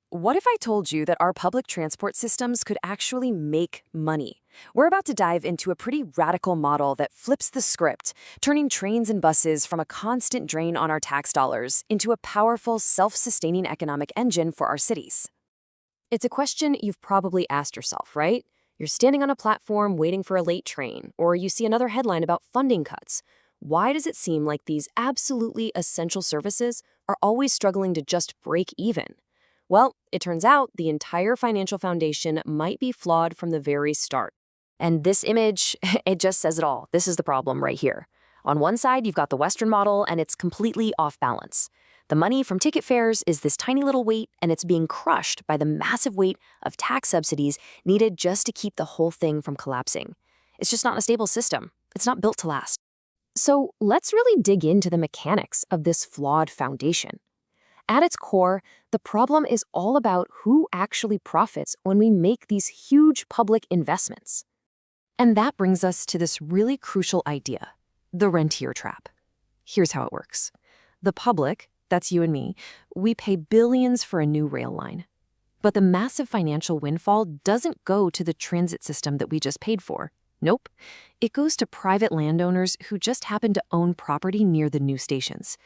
What if I told you that our public transport systems could actually make money? We're about to dive into a pretty radical model that flips the script, turning trains and buses from a constant drain on our tax dollars into a powerful, self-sustaining economic engine for our cities. It's a question you've probably asked yourself, right? You're standing on a platform waiting for a late train, or you see another headline about funding cuts. Why does it seem like these absolutely essential services are always struggling to just break even? Well, it turns out the entire financial foundation might be flawed from the very start. And this image, it just says it all. This is the problem right here. On one side, you've got the Western model, and it's completely off balance. The money from ticket fares is this tiny little weight, and it's being crushed by the massive weight of tax subsidies needed just to keep the whole thing from collapsing. It's just not a stable system. It's not built to last. So let's really dig into the mechanics of this flawed foundation. At its core, the problem is all about who actually profits when we make these huge public investments. And that brings us to this really crucial idea, the rentier trap. Here's how it works. The public, that's you and me, we pay billions for a new rail line. But the massive financial windfall doesn't go to the transit system that we just paid for. Nope. It goes to private landowners who just happen to own property near the new stations.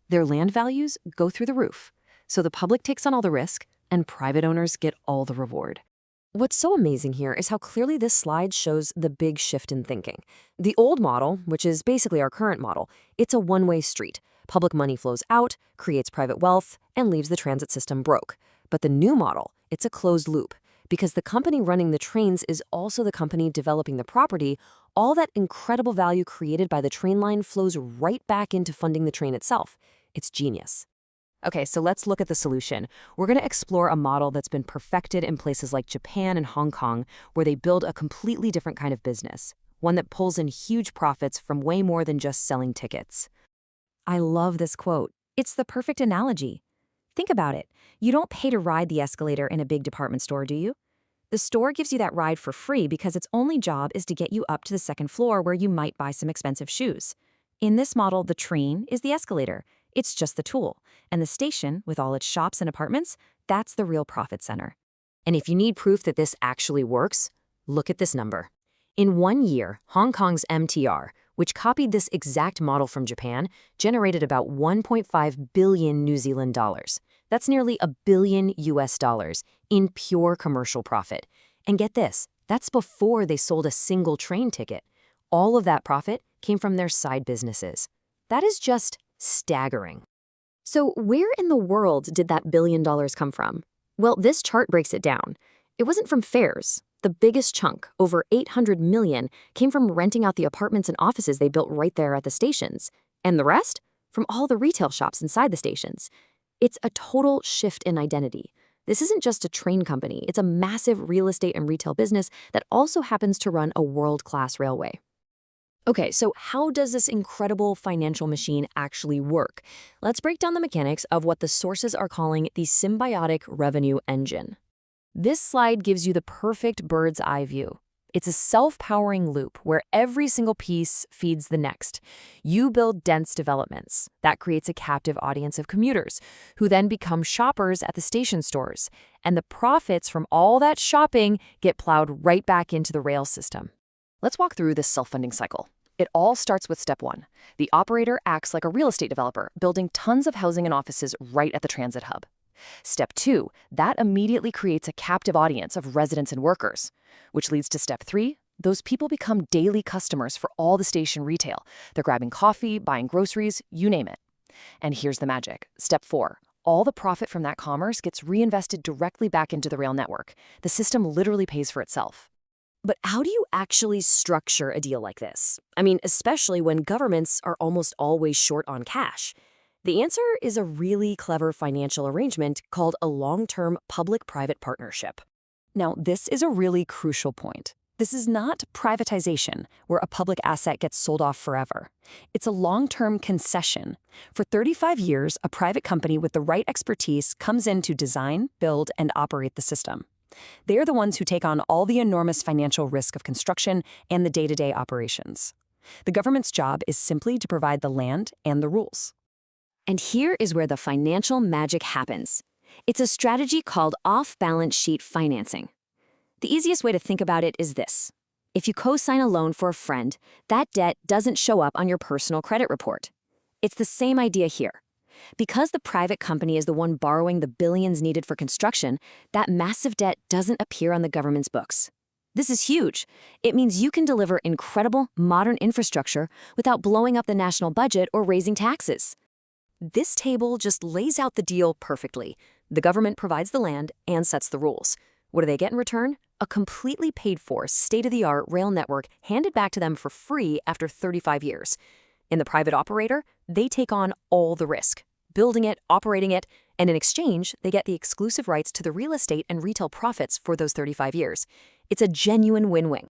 Their land values go through the roof, so the public takes on all the risk, and private owners get all the reward. What's so amazing here is how clearly this slide shows the big shift in thinking. The old model, which is basically our current model, it's a one-way street. Public money flows out, creates private wealth, and leaves the transit system broke. But the new model, it's a closed loop. Because the company running the trains is also the company developing the property, all that incredible value created by the train line flows right back into funding the train itself. It's genius. Okay, so let's look at the solution. We're going to explore a model that's been perfected in places like Japan and Hong Kong, where they build a completely different kind of business, one that pulls in huge profits from way more than just selling tickets. I love this quote. It's the perfect analogy. Think about it. You don't pay to ride the escalator in a big department store, do you? The store gives you that ride for free because its only job is to get you up to the second floor where you might buy some expensive shoes. In this model, the train is the escalator. It's just the tool. And the station, with all its shops and apartments, that's the real profit center. And if you need proof that this actually works, look at this number. In 1 year, Hong Kong's MTR, which copied this exact model from Japan, generated about 1.5 billion New Zealand dollars. That's nearly $1 billion US in pure commercial profit. And get this, that's before they sold a single train ticket. All of that profit came from their side businesses. That is just staggering. So where in the world did that $1 billion come from? Well, this chart breaks it down. It wasn't from fares. The biggest chunk, over 800 million, came from renting out the apartments and offices they built right there at the stations. And the rest? From all the retail shops inside the stations. It's a total shift in identity. This isn't just a train company. It's a massive real estate and retail business that also happens to run a world-class railway. Okay, so how does this incredible financial machine actually work? Let's break down the mechanics of what the sources are calling the symbiotic revenue engine. This slide gives you the perfect bird's eye view. It's a self-powering loop where every single piece feeds the next. You build dense developments. That creates a captive audience of commuters, who then become shoppers at the station stores. And the profits from all that shopping get plowed right back into the rail system. Let's walk through this self-funding cycle. It all starts with step 1. The operator acts like a real estate developer, building tons of housing and offices right at the transit hub. Step 2, that immediately creates a captive audience of residents and workers, which leads to step 3. Those people become daily customers for all the station retail. They're grabbing coffee, buying groceries, you name it. And here's the magic. Step 4, all the profit from that commerce gets reinvested directly back into the rail network. The system literally pays for itself. But how do you actually structure a deal like this? I mean, especially when governments are almost always short on cash. The answer is a really clever financial arrangement called a long-term public-private partnership. Now, this is a really crucial point. This is not privatization, where a public asset gets sold off forever. It's a long-term concession. For 35 years, a private company with the right expertise comes in to design, build, and operate the system. They are the ones who take on all the enormous financial risk of construction and the day-to-day operations. The government's job is simply to provide the land and the rules. And here is where the financial magic happens. It's a strategy called off-balance sheet financing. The easiest way to think about it is this. If you co-sign a loan for a friend, that debt doesn't show up on your personal credit report. It's the same idea here. Because the private company is the one borrowing the billions needed for construction, that massive debt doesn't appear on the government's books. This is huge. It means you can deliver incredible, modern infrastructure without blowing up the national budget or raising taxes. This table just lays out the deal perfectly. The government provides the land and sets the rules. What do they get in return? A completely paid-for, state-of-the-art rail network handed back to them for free after 35 years. In the private operator, they take on all the risk, building it, operating it, and in exchange, they get the exclusive rights to the real estate and retail profits for those 35 years. It's a genuine win-win.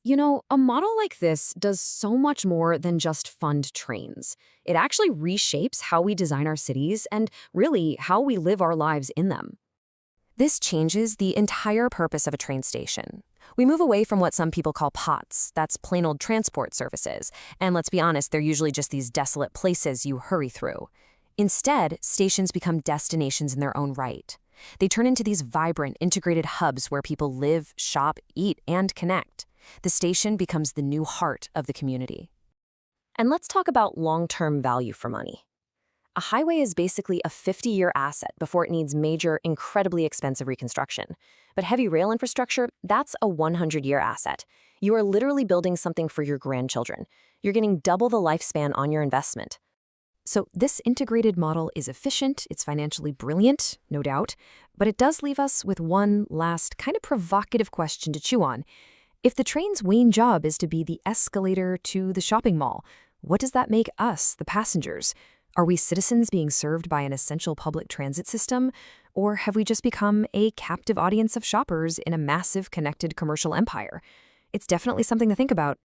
You know, a model like this does so much more than just fund trains. It actually reshapes how we design our cities and really how we live our lives in them. This changes the entire purpose of a train station. We move away from what some people call POTS, that's plain old transport services, and let's be honest, they're usually just these desolate places you hurry through. Instead, stations become destinations in their own right. They turn into these vibrant, integrated hubs where people live, shop, eat, and connect. The station becomes the new heart of the community. And let's talk about long-term value for money. A highway is basically a 50-year asset before it needs major, incredibly expensive reconstruction. But heavy rail infrastructure, that's a 100-year asset. You are literally building something for your grandchildren. You're getting double the lifespan on your investment. So this integrated model is efficient, it's financially brilliant, no doubt, but it does leave us with one last kind of provocative question to chew on. If the train's main job is to be the escalator to the shopping mall, what does that make us, the passengers? Are we citizens being served by an essential public transit system, or have we just become a captive audience of shoppers in a massive connected commercial empire? It's definitely something to think about.